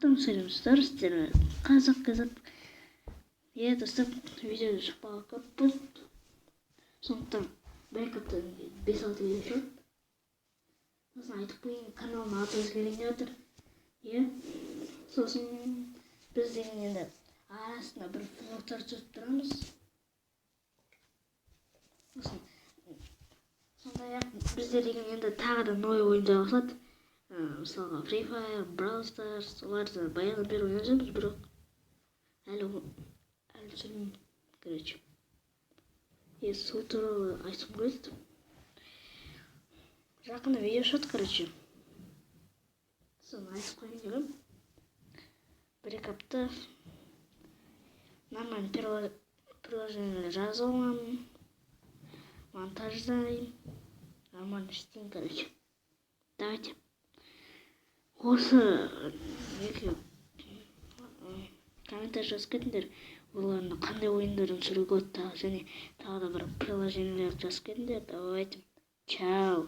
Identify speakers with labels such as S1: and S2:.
S1: саламаттан саламатсыздар, сіздер қазақ қазақ достар, видео шықпаған көп болды, сондықтан бір аптадан кейін 5-6 видео шығады. Сосын айтып қояйын, каналдың аты өзгерген жатыр. Сосын біз деген енді арасында бір влогтар түсіріп тұрамыз. Сондай-ақ біздер деген енді тағы да новый ойындар қосылады. Мысалға Free Fire, Brawl Stars, соларды баяғыдан бері ойнап жүрміз, бірақ әлі түсірмеймін, короче. Сол туралы айтқым келді. Жақында видео шығады, короче. Соны айтып қойайын дегенмін. 1-2 апта нормальный приложение жазып аламын, монтаждаймын, нормально істеймін, короче. Давайте. Осы комментарий жазып кетіңдер, оларында қандай ойындарын түсіруге болады, және тағы да бір приложениелерді жазып кетіңдер. Давайте. Чао.